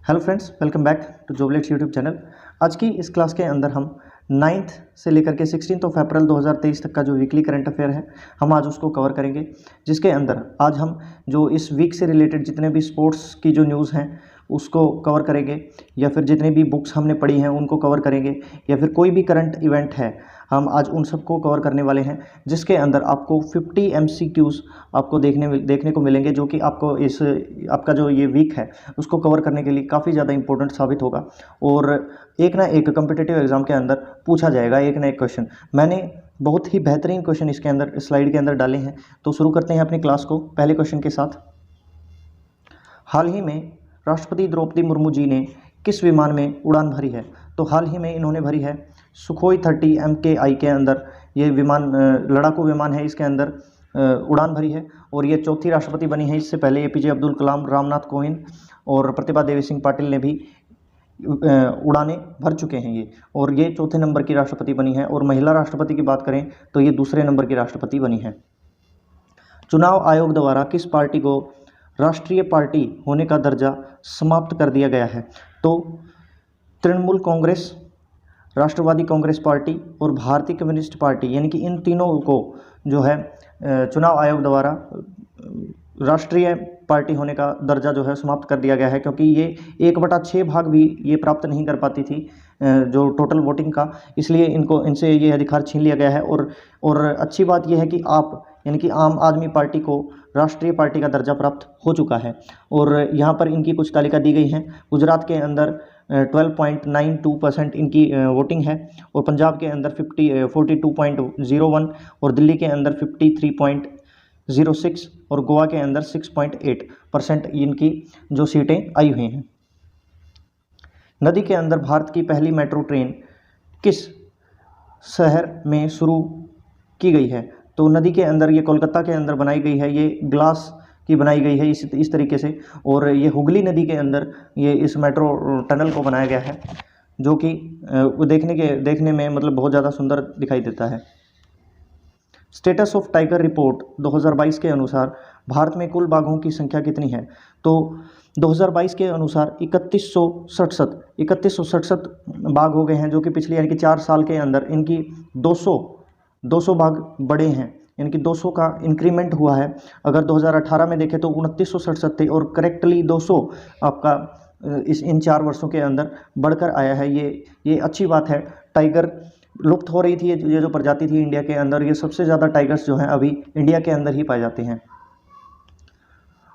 Hello friends, welcome back to Joblets YouTube channel. आज की इस क्लास के अंदर हम 9th से लेकर के 16 अप्रैल 2023 तक का जो वीकली करंट अफेयर है हम आज उसको कवर करेंगे, जिसके अंदर आज हम जो इस वीक से रिलेटेड जितने भी स्पोर्ट्स की जो न्यूज़ हैं उसको कवर करेंगे, या फिर जितने भी बुक्स हमने पढ़ी हैं उनको कवर करेंगे, या फिर कोई भी करंट इवेंट है हम आज उन सबको कवर करने वाले हैं, जिसके अंदर आपको 50 MCQs आपको देखने को मिलेंगे, जो कि आपको इस आपका जो ये वीक है उसको कवर करने के लिए काफ़ी ज़्यादा इंपॉर्टेंट साबित होगा। और एक ना एक कम्पिटिटिव एग्जाम के अंदर पूछा जाएगा एक ना एक क्वेश्चन। मैंने बहुत ही बेहतरीन क्वेश्चन इसके अंदर स्लाइड के अंदर डाले हैं, तो शुरू करते हैं अपनी क्लास को पहले क्वेश्चन के साथ। हाल ही में राष्ट्रपति द्रौपदी मुर्मू जी ने किस विमान में उड़ान भरी है? तो हाल ही में इन्होंने भरी है सुखोई 30 MKI के अंदर। ये विमान लड़ाकू विमान है, इसके अंदर उड़ान भरी है और ये चौथी राष्ट्रपति बनी है। इससे पहले APJ अब्दुल कलाम, रामनाथ कोविंद और प्रतिभा देवी सिंह पाटिल ने भी उड़ानें भर चुके हैं ये, और ये चौथे नंबर की राष्ट्रपति बनी है। और महिला राष्ट्रपति की बात करें तो ये दूसरे नंबर की राष्ट्रपति बनी है। चुनाव आयोग द्वारा किस पार्टी को राष्ट्रीय पार्टी होने का दर्जा समाप्त कर दिया गया है? तो तृणमूल कांग्रेस, राष्ट्रवादी कांग्रेस पार्टी और भारतीय कम्युनिस्ट पार्टी, यानी कि इन तीनों को जो है चुनाव आयोग द्वारा राष्ट्रीय पार्टी होने का दर्जा जो है समाप्त कर दिया गया है, क्योंकि ये 1/6 भाग भी ये प्राप्त नहीं कर पाती थी जो टोटल वोटिंग का, इसलिए इनसे ये अधिकार छीन लिया गया है। और अच्छी बात यह है कि आप यानी कि आम आदमी पार्टी को राष्ट्रीय पार्टी का दर्जा प्राप्त हो चुका है। और यहाँ पर इनकी कुछ तालिका दी गई हैं। गुजरात के अंदर 12.92% इनकी वोटिंग है, और पंजाब के अंदर 42.01, और दिल्ली के अंदर 53.06, और गोवा के अंदर 6.8% इनकी जो सीटें आई हुई हैं। नदी के अंदर भारत की पहली मेट्रो ट्रेन किस शहर में शुरू की गई है? तो नदी के अंदर ये कोलकाता के अंदर बनाई गई है, ये ग्लास की बनाई गई है इस तरीके से, और ये हुगली नदी के अंदर ये इस मेट्रो टनल को बनाया गया है, जो कि देखने में मतलब बहुत ज़्यादा सुंदर दिखाई देता है। स्टेटस ऑफ टाइगर रिपोर्ट 2022 के अनुसार भारत में कुल बाघों की संख्या कितनी है? तो 2022 के अनुसार 3167 बाघ हो गए हैं, जो कि पिछले यानी कि 4 साल के अंदर इनकी 200 बाघ बढ़े हैं, यानी कि 200 का इंक्रीमेंट हुआ है। अगर 2018 में देखें तो 2967 थे, और करेक्टली 200 आपका इन 4 वर्षों के अंदर बढ़कर आया है। ये अच्छी बात है। टाइगर लुप्त हो रही थी, ये जो प्रजाति थी इंडिया के अंदर, ये सबसे ज़्यादा टाइगर्स जो हैं अभी इंडिया के अंदर ही पाए जाते हैं।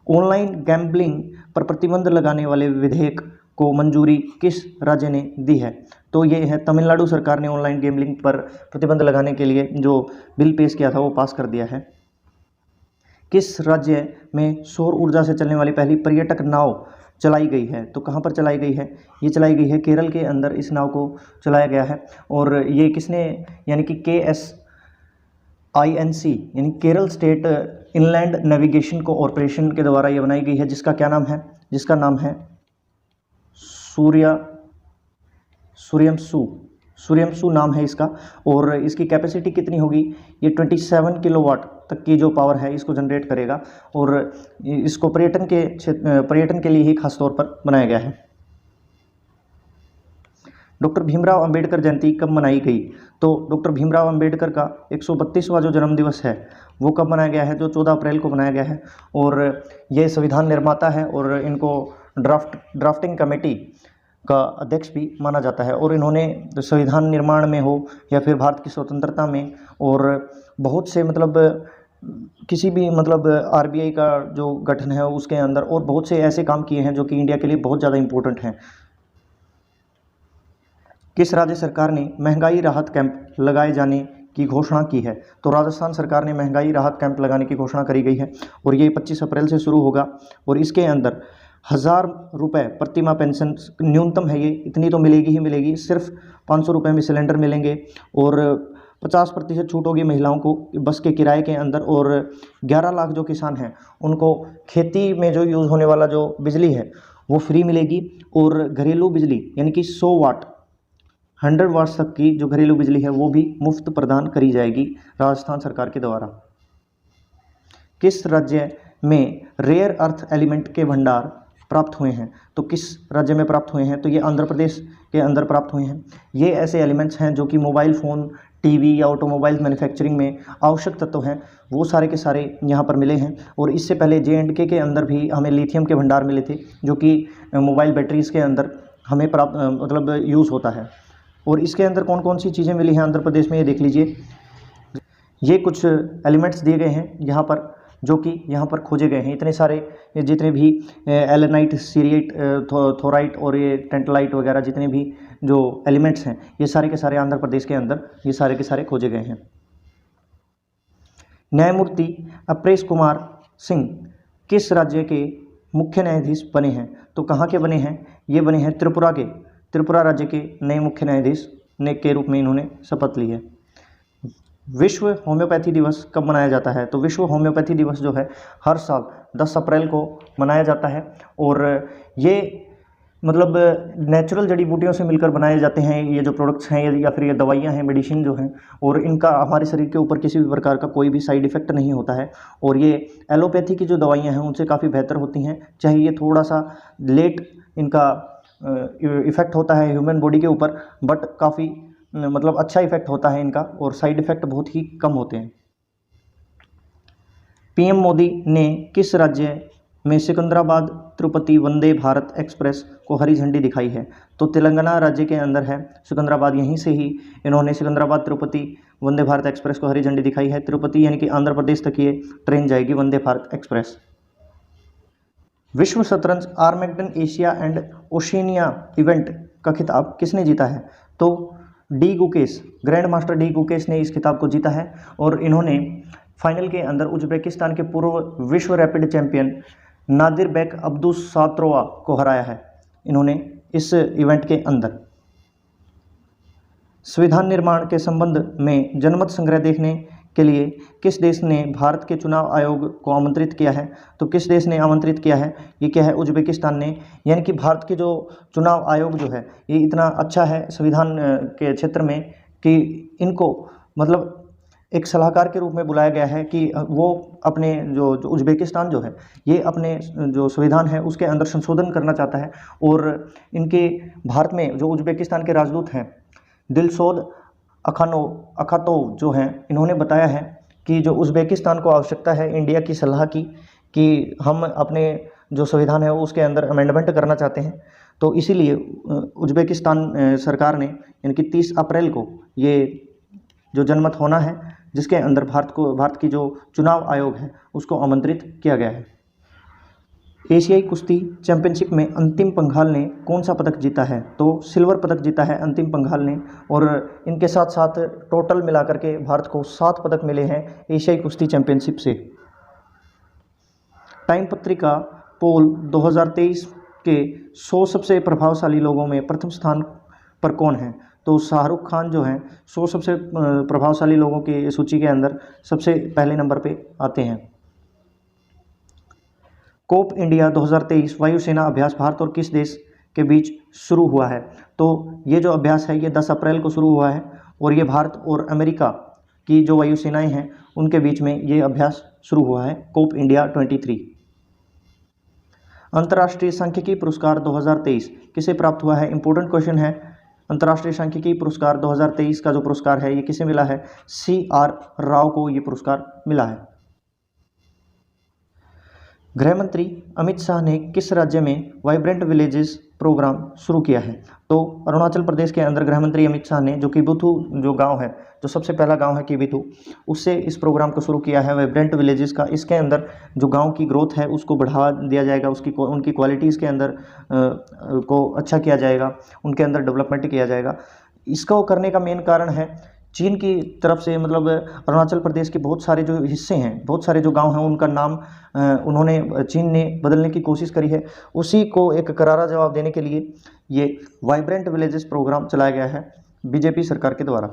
ऑनलाइन गैम्बलिंग पर प्रतिबंध लगाने वाले विधेयक को मंजूरी किस राज्य ने दी है? तो ये है तमिलनाडु सरकार ने ऑनलाइन गैम्बलिंग पर प्रतिबंध लगाने के लिए जो बिल पेश किया था वो पास कर दिया है। किस राज्य में सौर ऊर्जा से चलने वाली पहली पर्यटक नाव चलाई गई है? तो कहाँ पर चलाई गई है? ये चलाई गई है केरल के अंदर, इस नाव को चलाया गया है। और ये किसने, यानी कि KSINC यानी Kerala state inland navigation corporation के द्वारा ये बनाई गई है, जिसका नाम है सूर्यमसू नाम है इसका। और इसकी कैपेसिटी कितनी होगी? ये 27 किलोवाट तक की जो पावर है इसको जनरेट करेगा, और इसको पर्यटन के लिए ही खास तौर पर बनाया गया है। डॉक्टर भीमराव अंबेडकर जयंती कब मनाई गई? तो डॉक्टर भीमराव अंबेडकर का 132वां जो जन्मदिवस है वो कब मनाया गया है? जो 14 अप्रैल को मनाया गया है। और ये संविधान निर्माता है, और इनको ड्राफ्टिंग कमेटी का अध्यक्ष भी माना जाता है। और इन्होंने संविधान निर्माण में हो या फिर भारत की स्वतंत्रता में, और बहुत से किसी भी RBI का जो गठन है उसके अंदर, और बहुत से ऐसे काम किए हैं जो कि इंडिया के लिए बहुत ज़्यादा इम्पोर्टेंट हैं। किस राज्य सरकार ने महंगाई राहत कैंप लगाए जाने की घोषणा की है? तो राजस्थान सरकार ने महंगाई राहत कैंप लगाने की घोषणा करी गई है, और ये 25 अप्रैल से शुरू होगा। और इसके अंदर 1000 रुपये प्रतिमाह पेंशन न्यूनतम है, ये इतनी तो मिलेगी ही मिलेगी। सिर्फ 500 रुपये में सिलेंडर मिलेंगे, और 50% छूट होगी महिलाओं को बस के किराए के अंदर। और 11 लाख जो किसान हैं उनको खेती में जो यूज़ होने वाला जो बिजली है वो फ्री मिलेगी। और घरेलू बिजली यानी कि 100 वाट्स तक की जो घरेलू बिजली है वो भी मुफ्त प्रदान करी जाएगी राजस्थान सरकार के द्वारा। किस राज्य में रेयर अर्थ एलिमेंट के भंडार प्राप्त हुए हैं। तो किस राज्य में प्राप्त हुए हैं? तो ये आंध्र प्रदेश के अंदर प्राप्त हुए हैं। ये ऐसे एलिमेंट्स हैं जो कि मोबाइल फ़ोन, टीवी या ऑटोमोबाइल मैन्युफैक्चरिंग में आवश्यक तत्व हैं, वो सारे के सारे यहाँ पर मिले हैं। और इससे पहले J&K के अंदर भी हमें लिथियम के भंडार मिले थे, जो कि मोबाइल बैटरीज़ के अंदर हमें प्राप्त मतलब यूज़ होता है। और इसके अंदर कौन कौन सी चीज़ें मिली हैं आंध्र प्रदेश में, ये देख लीजिए। ये कुछ एलिमेंट्स दिए गए हैं यहाँ पर, जो कि यहाँ पर खोजे गए हैं। इतने सारे जितने भी एलेनाइट, सीरिएट, थोराइट और ये टेंटलाइट वगैरह जितने भी जो एलिमेंट्स हैं, ये सारे के सारे आंध्र प्रदेश के अंदर ये सारे के सारे खोजे गए हैं। न्यायमूर्ति अप्रेश कुमार सिंह किस राज्य के मुख्य न्यायाधीश बने हैं? तो कहाँ के बने हैं? ये बने हैं त्रिपुरा के। त्रिपुरा राज्य के नए मुख्य न्यायाधीश के रूप में इन्होंने शपथ ली है। विश्व होम्योपैथी दिवस कब मनाया जाता है? तो विश्व होम्योपैथी दिवस जो है हर साल 10 अप्रैल को मनाया जाता है। और ये मतलब नेचुरल जड़ी बूटियों से मिलकर बनाए जाते हैं ये जो प्रोडक्ट्स हैं या फिर ये दवाइयाँ हैं, मेडिसिन जो हैं, और इनका हमारे शरीर के ऊपर किसी भी प्रकार का कोई भी साइड इफ़ेक्ट नहीं होता है। और ये एलोपैथी की जो दवाइयाँ हैं उनसे काफ़ी बेहतर होती हैं, चाहे ये थोड़ा सा लेट इनका इफ़ेक्ट होता है ह्यूमन बॉडी के ऊपर, बट काफ़ी मतलब अच्छा इफेक्ट होता है इनका, और साइड इफ़ेक्ट बहुत ही कम होते हैं। पीएम मोदी ने किस राज्य में सिकंदराबाद तिरुपति वंदे भारत एक्सप्रेस को हरी झंडी दिखाई है? तो तेलंगाना राज्य के अंदर है सिकंदराबाद, यहीं से ही इन्होंने सिकंदराबाद तिरुपति वंदे भारत एक्सप्रेस को हरी झंडी दिखाई है। तिरुपति यानी कि आंध्र प्रदेश तक ये ट्रेन जाएगी, वंदे भारत एक्सप्रेस। विश्व शतरंज आर्मेगडन एशिया एंड ओशिनिया इवेंट का खिताब किसने जीता है? तो D Gukesh, grand master D Gukesh ने इस खिताब को जीता है। और इन्होंने फाइनल के अंदर उज्बेकिस्तान के पूर्व विश्व रैपिड चैंपियन नादिरबेक अब्दुसात्रोवा को हराया है इन्होंने इस इवेंट के अंदर। संविधान निर्माण के संबंध में जनमत संग्रह देखने के लिए किस देश ने भारत के चुनाव आयोग को आमंत्रित किया है? तो किस देश ने आमंत्रित किया है? ये क्या है? उज्बेकिस्तान ने। यानी कि भारत के जो चुनाव आयोग जो है ये इतना अच्छा है संविधान के क्षेत्र में कि इनको मतलब एक सलाहकार के रूप में बुलाया गया है कि वो अपने जो उज्बेकिस्तान जो है ये अपने जो संविधान है उसके अंदर संशोधन करना चाहता है। और इनके भारत में जो उज्बेकिस्तान के राजदूत हैं दिलशोद अखातोव जो हैं, इन्होंने बताया है कि जो उज्बेकिस्तान को आवश्यकता है इंडिया की सलाह की कि हम अपने जो संविधान है उसके अंदर अमेंडमेंट करना चाहते हैं। तो इसीलिए उज्बेकिस्तान सरकार ने यानी 30 अप्रैल को ये जो जनमत होना है जिसके अंदर भारत की जो चुनाव आयोग है उसको आमंत्रित किया गया है। एशियाई कुश्ती चैंपियनशिप में अंतिम पंघाल ने कौन सा पदक जीता है? तो सिल्वर पदक जीता है अंतिम पंघाल ने। और इनके साथ साथ टोटल मिलाकर के भारत को 7 पदक मिले हैं एशियाई कुश्ती चैंपियनशिप से। टाइम पत्रिका पोल 2023 के 100 सबसे प्रभावशाली लोगों में प्रथम स्थान पर कौन है? तो शाहरुख खान जो हैं 100 सबसे प्रभावशाली लोगों की सूची के अंदर सबसे पहले नंबर पे आते हैं। कोप इंडिया 2023 वायुसेना अभ्यास भारत और किस देश के बीच शुरू हुआ है? तो ये जो अभ्यास है ये 10 अप्रैल को शुरू हुआ है और ये भारत और अमेरिका की जो वायुसेनाएं हैं उनके बीच में ये अभ्यास शुरू हुआ है, कोप इंडिया 23। अंतर्राष्ट्रीय सांख्यिकी पुरस्कार 2023 किसे प्राप्त हुआ है? इंपॉर्टेंट क्वेश्चन है। अंतर्राष्ट्रीय सांख्यिकी पुरस्कार 2023 का जो पुरस्कार है ये किसे मिला है? CR राव को ये पुरस्कार मिला है। गृह मंत्री अमित शाह ने किस राज्य में वाइब्रेंट विलेजेस प्रोग्राम शुरू किया है? तो अरुणाचल प्रदेश के अंदर गृह मंत्री अमित शाह ने जो किबीथू जो गांव है, जो सबसे पहला गांव है किबीथू, उससे इस प्रोग्राम को शुरू किया है वाइब्रेंट विलेजेस का। इसके अंदर जो गांव की ग्रोथ है उसको बढ़ावा दिया जाएगा, उनकी क्वालिटीज़ के अंदर को अच्छा किया जाएगा, उनके अंदर डेवलपमेंट किया जाएगा। इसको करने का मेन कारण है चीन की तरफ से, मतलब अरुणाचल प्रदेश के बहुत सारे जो हिस्से हैं, बहुत सारे जो गांव हैं उनका नाम उन्होंने चीन ने बदलने की कोशिश करी है। उसी को एक करारा जवाब देने के लिए ये वाइब्रेंट विलेजेस प्रोग्राम चलाया गया है बीजेपी सरकार के द्वारा।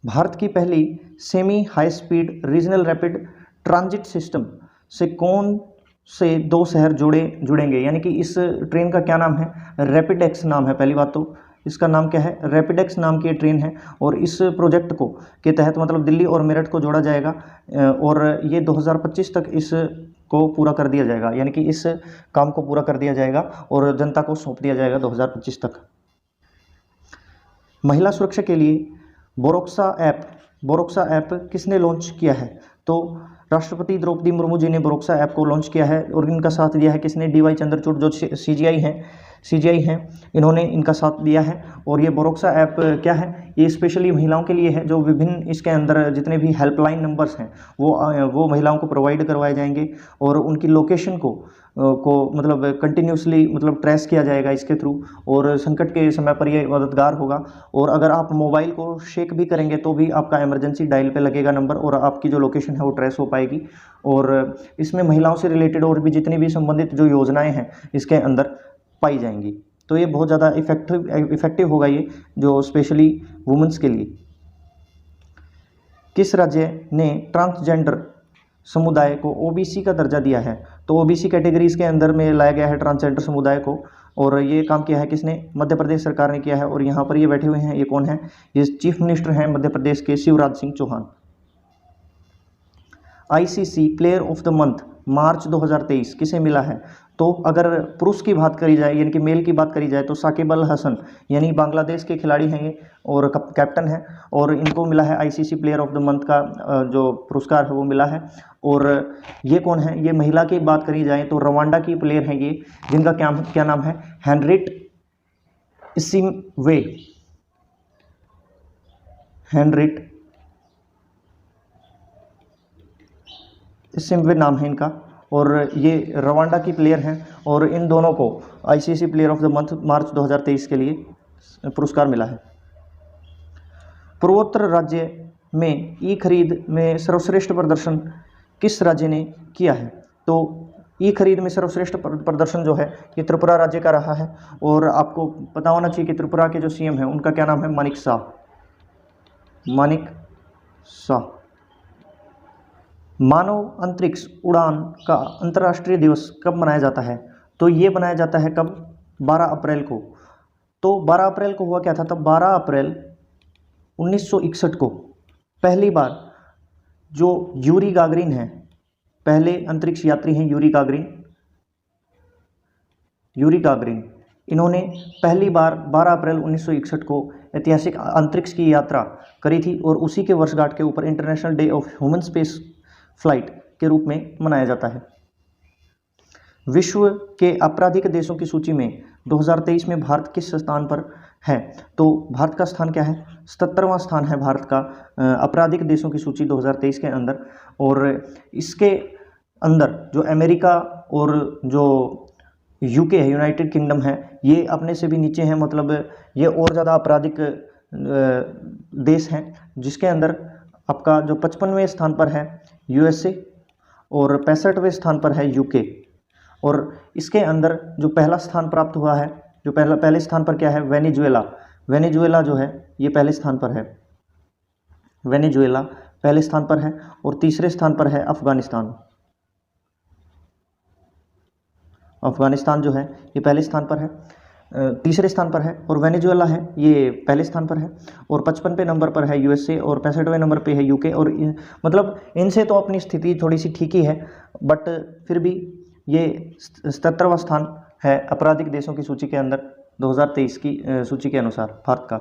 भारत की पहली semi high speed regional rapid transit system से कौन से 2 शहर जुड़ेंगे? यानी कि इस ट्रेन का क्या नाम है? रैपिड एक्स नाम है। पहली बात तो इसका नाम क्या है? रैपिडेक्स नाम की ट्रेन है और इस प्रोजेक्ट को के तहत मतलब दिल्ली और मेरठ को जोड़ा जाएगा और ये 2025 तक को पूरा कर दिया जाएगा, यानी कि इस काम को पूरा कर दिया जाएगा और जनता को सौंप दिया जाएगा 2025 तक। महिला सुरक्षा के लिए बोरोक्सा ऐप किसने लॉन्च किया है? तो राष्ट्रपति द्रौपदी मुर्मू जी ने बोरोक्सा ऐप को लॉन्च किया है और इनका साथ दिया है किसने? DY चंद्रचूड़ जो CGI हैं, इन्होंने इनका साथ दिया है। और ये बोरोक्सा ऐप क्या है? ये स्पेशली महिलाओं के लिए है, जो विभिन्न इसके अंदर जितने भी हेल्पलाइन नंबर्स हैं वो महिलाओं को प्रोवाइड करवाए जाएंगे और उनकी लोकेशन को मतलब कंटिन्यूसली मतलब ट्रेस किया जाएगा इसके थ्रू, और संकट के समय पर ये मददगार होगा। और अगर आप मोबाइल को शेक भी करेंगे तो भी आपका इमरजेंसी डायल पे लगेगा नंबर और आपकी जो लोकेशन है वो ट्रेस हो पाएगी। और इसमें महिलाओं से रिलेटेड और भी जितनी भी संबंधित जो योजनाएं हैं इसके अंदर पाई जाएंगी। तो ये बहुत ज़्यादा इफेक्टिव होगा ये, जो स्पेशली वुमेंस के लिए। किस राज्य ने ट्रांसजेंडर समुदाय को OBC का दर्जा दिया है? तो OBC कैटेगरीज के अंदर में लाया गया है ट्रांसजेंडर समुदाय को, और ये काम किया है किसने? मध्य प्रदेश सरकार ने किया है। और यहाँ पर ये बैठे हुए हैं, ये कौन है? ये चीफ मिनिस्टर हैं मध्य प्रदेश के, Shivraj Singh Chouhan. ICC player of the month March 2023 किसे मिला है? तो अगर पुरुष की बात करी जाए, यानी कि मेल की बात करी जाए, तो साकिब अल हसन, यानी बांग्लादेश के खिलाड़ी हैं ये और कैप्टन है, और इनको मिला है ICC player of the month का जो पुरस्कार है वो मिला है। और ये कौन है? ये महिला की बात करी जाए तो रवांडा की प्लेयर हैं ये, जिनका क्या नाम है? हेनरिट इसिम्वे नाम है इनका, और ये रवांडा की प्लेयर हैं, और इन दोनों को ICC player of the month March 2023 के लिए पुरस्कार मिला है। पूर्वोत्तर राज्य में ई खरीद में सर्वश्रेष्ठ प्रदर्शन किस राज्य ने किया है? तो ई खरीद में सर्वश्रेष्ठ प्रदर्शन जो है ये त्रिपुरा राज्य का रहा है। और आपको पता होना चाहिए कि त्रिपुरा के जो CM हैं उनका क्या नाम है? मानिक शाह। मानव अंतरिक्ष उड़ान का अंतर्राष्ट्रीय दिवस कब मनाया जाता है? तो ये मनाया जाता है कब? 12 अप्रैल को। तो 12 अप्रैल को हुआ क्या था? तब 12 अप्रैल 1961 को पहली बार जो यूरी गागरिन है, पहले अंतरिक्ष यात्री हैं यूरी गागरिन, इन्होंने पहली बार 12 अप्रैल 1961 को ऐतिहासिक अंतरिक्ष की यात्रा करी थी, और उसी के वर्षगांठ के ऊपर international day of human space flight के रूप में मनाया जाता है। विश्व के आपराधिक देशों की सूची में 2023 में भारत किस स्थान पर है? तो भारत का स्थान क्या है? 77वां स्थान है भारत का आपराधिक देशों की सूची 2023 के अंदर। और इसके अंदर जो अमेरिका और जो UK है, यूनाइटेड किंगडम है, ये अपने से भी नीचे हैं, मतलब ये और ज़्यादा आपराधिक देश हैं, जिसके अंदर आपका जो 55वें स्थान पर है USA और 65वें स्थान पर है UK। और इसके अंदर जो पहला स्थान प्राप्त हुआ है, जो पहले स्थान पर क्या है? वेनेजुएला जो है ये पहले स्थान पर है, वेनेजुएला पहले स्थान पर है। और तीसरे स्थान पर है अफगानिस्तान जो है ये पहले स्थान पर है, तीसरे स्थान पर है। और वेनेजुएला है ये पहले स्थान पर है। और 55वें नंबर पर है USA और 65वें नंबर पे है UK। और मतलब इनसे तो अपनी स्थिति थोड़ी सी ठीक ही है, बट फिर भी ये 77वां स्थान है आपराधिक देशों की सूची के अंदर 2023 की सूची के अनुसार भारत का।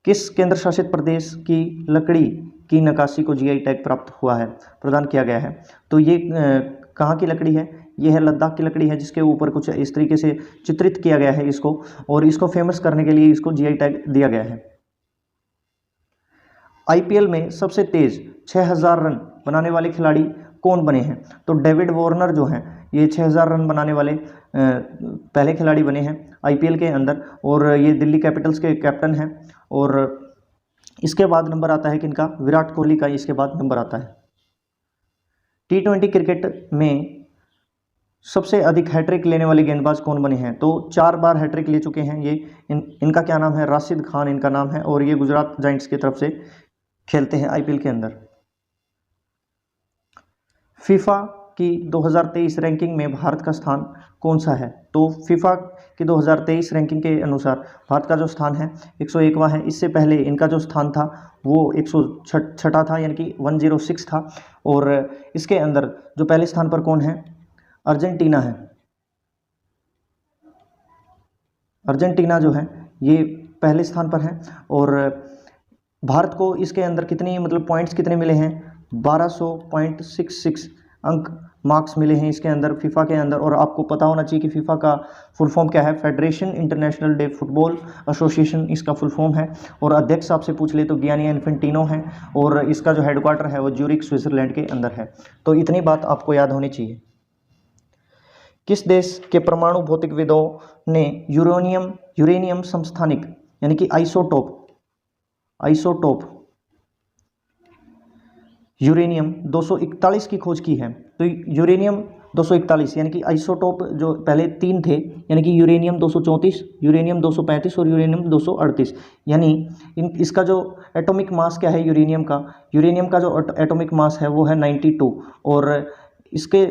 किस केंद्र शासित प्रदेश की लकड़ी की नक्काशी को GI टैग प्राप्त हुआ है, प्रदान किया गया है? तो ये कहाँ की लकड़ी है? ये है लद्दाख की लकड़ी है, जिसके ऊपर कुछ इस तरीके से चित्रित किया गया है इसको, और इसको फेमस करने के लिए इसको GI टैग दिया गया है। IPL में सबसे तेज 6000 रन बनाने वाले खिलाड़ी कौन बने हैं? तो डेविड वार्नर जो हैं ये 6000 रन बनाने वाले पहले खिलाड़ी बने हैं IPL के अंदर, और ये दिल्ली कैपिटल्स के कैप्टन हैं। और इसके बाद नंबर आता है किनका? विराट कोहली का इसके बाद नंबर आता है। T20 क्रिकेट में सबसे अधिक हैट्रिक लेने वाले गेंदबाज कौन बने हैं? तो 4 बार हैट्रिक ले चुके हैं ये। इनका क्या नाम है? राशिद खान इनका नाम है, और ये गुजरात जायंट्स की तरफ से खेलते हैं IPL के अंदर। फीफा की 2023 रैंकिंग में भारत का स्थान कौन सा है? तो फीफा की 2023 रैंकिंग के अनुसार भारत का जो स्थान है 101वां है। इससे पहले इनका जो स्थान था वो 106 था, यानी कि 106 था। और इसके अंदर जो पहले स्थान पर कौन है? अर्जेंटीना है। अर्जेंटीना जो है ये पहले स्थान पर है। और भारत को इसके अंदर कितनी मतलब पॉइंट्स कितने मिले हैं? 1200.66 अंक मार्क्स मिले हैं इसके अंदर फीफा के अंदर। और आपको पता होना चाहिए कि फीफा का फुल फॉर्म क्या है? Federation international day football association इसका फुल फॉर्म है। और अध्यक्ष आपसे पूछ ले तो गियानी इन्फेंटिनो है। और इसका जो हेडक्वार्टर है वो ज्यूरिख स्विट्जरलैंड के अंदर है। तो इतनी बात आपको याद होनी चाहिए। किस देश के परमाणु भौतिकविदों ने यूरेनियम समस्थानिक यानी कि आइसोटोप यूरेनियम 241 की खोज की है? तो यूरेनियम 241 यानी कि आइसोटोप जो पहले 3 थे, यानी कि यूरेनियम 234, यूरेनियम 235 और यूरेनियम 238, यानी इसका जो एटॉमिक मास क्या है यूरेनियम का जो एटॉमिक मास है वो है 92। और इसके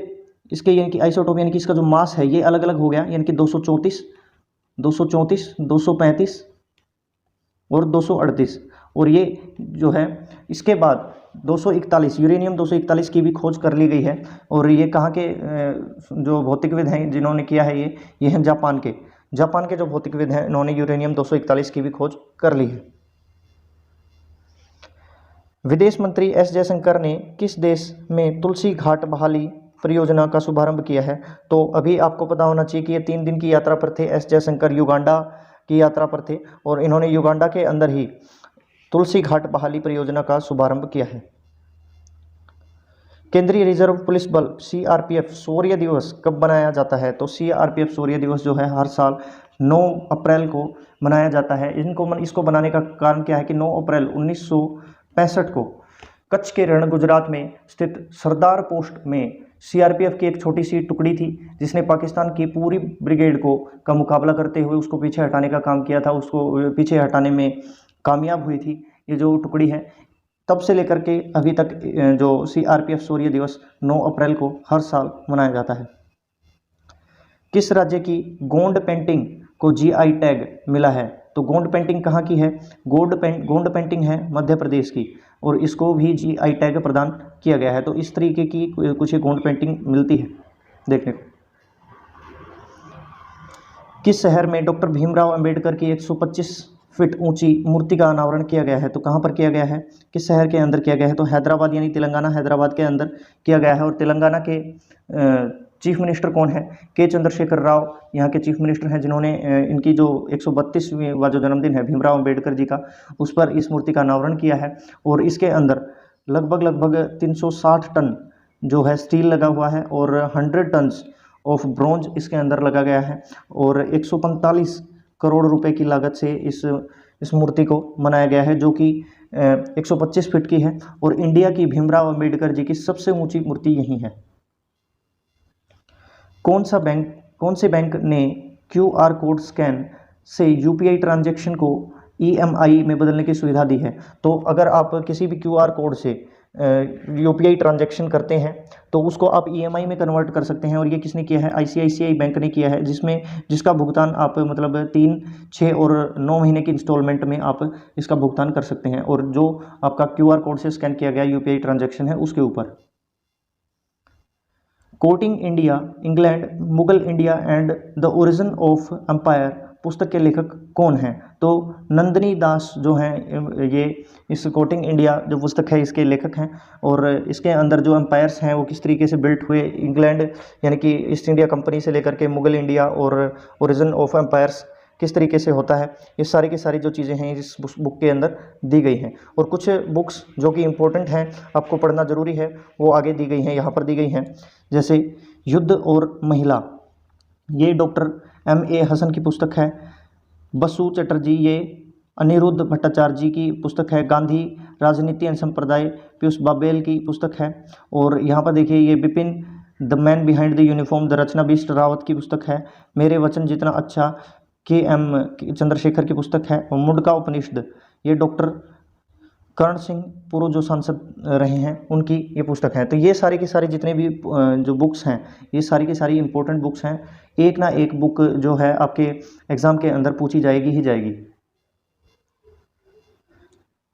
यानी कि आइसोटोप यानी कि इसका जो मास है ये अलग अलग हो गया, यानी कि 234, 235 और 238। और ये जो है इसके बाद 241 यूरेनियम 241 की भी खोज कर ली गई है। और ये कहाँ के जो भौतिकविद हैं जिन्होंने किया है ये हैं जापान के जो भौतिकविद हैं इन्होंने यूरेनियम 241 की भी खोज कर ली है। विदेश मंत्री एस जयशंकर ने किस देश में तुलसी घाट बहाली परियोजना का शुभारंभ किया है? तो अभी आपको पता होना चाहिए कि ये 3 दिन की यात्रा पर थे। एस जयशंकर युगांडा की यात्रा पर थे और इन्होंने युगांडा के अंदर ही तुलसी घाट बहाली परियोजना का शुभारंभ किया है। केंद्रीय रिजर्व पुलिस बल सीआरपीएफ शौर्य दिवस कब मनाया जाता है? तो सीआरपीएफ शौर्य दिवस जो है हर साल 9 अप्रैल को मनाया जाता है। इसको बनाने का कारण क्या है कि 9 अप्रैल 1965 को कच्छ के रण गुजरात में स्थित सरदार पोस्ट में सीआरपीएफ की एक छोटी सी टुकड़ी थी जिसने पाकिस्तान की पूरी ब्रिगेड का मुकाबला करते हुए उसको पीछे हटाने का काम किया था। उसको पीछे हटाने में कामयाब हुई थी ये जो टुकड़ी है। तब से लेकर के अभी तक जो सीआरपीएफ शौर्य दिवस 9 अप्रैल को हर साल मनाया जाता है। किस राज्य की गोंड पेंटिंग को जीआई टैग मिला है? तो गोंड पेंटिंग कहाँ की है? गोंड पेंटिंग है मध्य प्रदेश की और इसको भी जीआई टैग प्रदान किया गया है। तो इस तरीके की कुछ गोंड पेंटिंग मिलती है देखने को। किस शहर में डॉक्टर भीमराव अंबेडकर की 125 फीट ऊंची मूर्ति का अनावरण किया गया है? तो कहाँ पर किया गया है? किस शहर के अंदर किया गया है? तो हैदराबाद यानी तेलंगाना, हैदराबाद के अंदर किया गया है। और तेलंगाना के चीफ मिनिस्टर कौन है? के चंद्रशेखर राव यहाँ के चीफ मिनिस्टर हैं जिन्होंने इनकी जो 132वां जो जन्मदिन है भीमराव अंबेडकर जी का उस पर इस मूर्ति का अनावरण किया है। और इसके अंदर लगभग 360 टन जो है स्टील लगा हुआ है और 100 टन्स ऑफ ब्रॉन्ज इसके अंदर लगा गया है। और 145 करोड़ रुपए की लागत से इस मूर्ति को बनाया गया है जो कि 125 फीट की है। और इंडिया की भीमराव अंबेडकर जी की सबसे ऊंची मूर्ति यही है। कौन से बैंक ने क्यूआर कोड स्कैन से यूपीआई ट्रांजैक्शन को ईएमआई में बदलने की सुविधा दी है? तो अगर आप किसी भी क्यूआर कोड से यूपीआई ट्रांजैक्शन करते हैं तो उसको आप ईएमआई में कन्वर्ट कर सकते हैं। और ये किसने किया है? आईसीआईसीआई बैंक ने किया है, जिसका भुगतान आप मतलब 3, 6 और 9 महीने की इंस्टॉलमेंट में आप इसका भुगतान कर सकते हैं। और जो आपका क्यूआर कोड से स्कैन किया गया यूपीआई ट्रांजैक्शन है उसके ऊपर। Quoting India England, Mughal India and the origin of empire पुस्तक के लेखक कौन हैं? तो नंदिनी दास जो हैं ये इस कोटिंग इंडिया जो पुस्तक है इसके लेखक हैं। और इसके अंदर जो एम्पायर्स हैं वो किस तरीके से बिल्ट हुए, इंग्लैंड यानी कि ईस्ट इंडिया कंपनी से लेकर के मुगल इंडिया और ओरिजिन ऑफ एम्पायर्स किस तरीके से होता है, ये सारी की सारी जो चीज़ें हैं इस बुक के अंदर दी गई हैं। और कुछ बुक्स जो कि इम्पोर्टेंट हैं आपको पढ़ना ज़रूरी है वो आगे दी गई हैं, यहाँ पर दी गई हैं। जैसे युद्ध और महिला, ये डॉक्टर M.A. हसन की पुस्तक है। बसु चटर्जी, ये अनिरुद्ध भट्टाचार्य जी की पुस्तक है। गांधी राजनीति एंड संप्रदाय, पीयूष बाबेल की पुस्तक है। और यहाँ पर देखिए ये Bipin the man behind the uniform, the Rachna Bisht Rawat की पुस्तक है। मेरे वचन जितना अच्छा, KM चंद्रशेखर की पुस्तक है। और मुंडका उपनिषद, ये डॉक्टर कर्ण सिंह पूर्व जो सांसद रहे हैं उनकी ये पुस्तक है। तो ये सारी की सारी जितने भी जो बुक्स हैं, ये सारी की सारी इंपॉर्टेंट बुक्स हैं। एक ना एक बुक जो है आपके एग्ज़ाम के अंदर पूछी जाएगी ही जाएगी।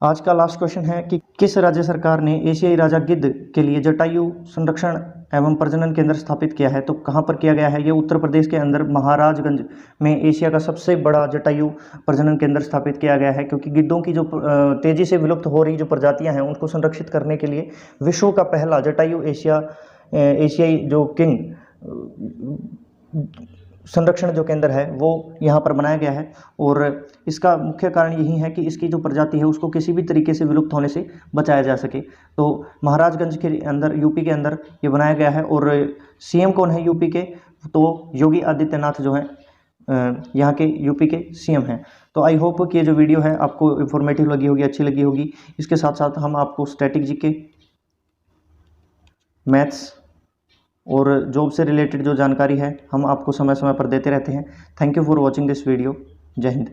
आज का लास्ट क्वेश्चन है कि किस राज्य सरकार ने एशियाई राजा गिद्ध के लिए जटायु संरक्षण एवं प्रजनन केंद्र स्थापित किया है? तो कहाँ पर किया गया है? ये उत्तर प्रदेश के अंदर महाराजगंज में एशिया का सबसे बड़ा जटायु प्रजनन केंद्र स्थापित किया गया है, क्योंकि गिद्धों की जो तेजी से विलुप्त हो रही जो प्रजातियां हैं उनको संरक्षित करने के लिए विश्व का पहला जटायु एशियाई जो किंग संरक्षण जो केंद्र है वो यहाँ पर बनाया गया है। और इसका मुख्य कारण यही है कि इसकी जो प्रजाति है उसको किसी भी तरीके से विलुप्त होने से बचाया जा सके। तो महाराजगंज के अंदर, यूपी के अंदर ये बनाया गया है। और सीएम कौन है यूपी के? तो योगी आदित्यनाथ जो है यहाँ के यूपी के सीएम हैं। तो आई होप कि ये जो वीडियो है आपको इन्फॉर्मेटिव लगी होगी, अच्छी लगी होगी। इसके साथ साथ हम आपको स्टैटिक जीके, मैथ्स और जॉब से रिलेटेड जो जानकारी है हम आपको समय समय पर देते रहते हैं। Thank you for watching this video. जय हिंद।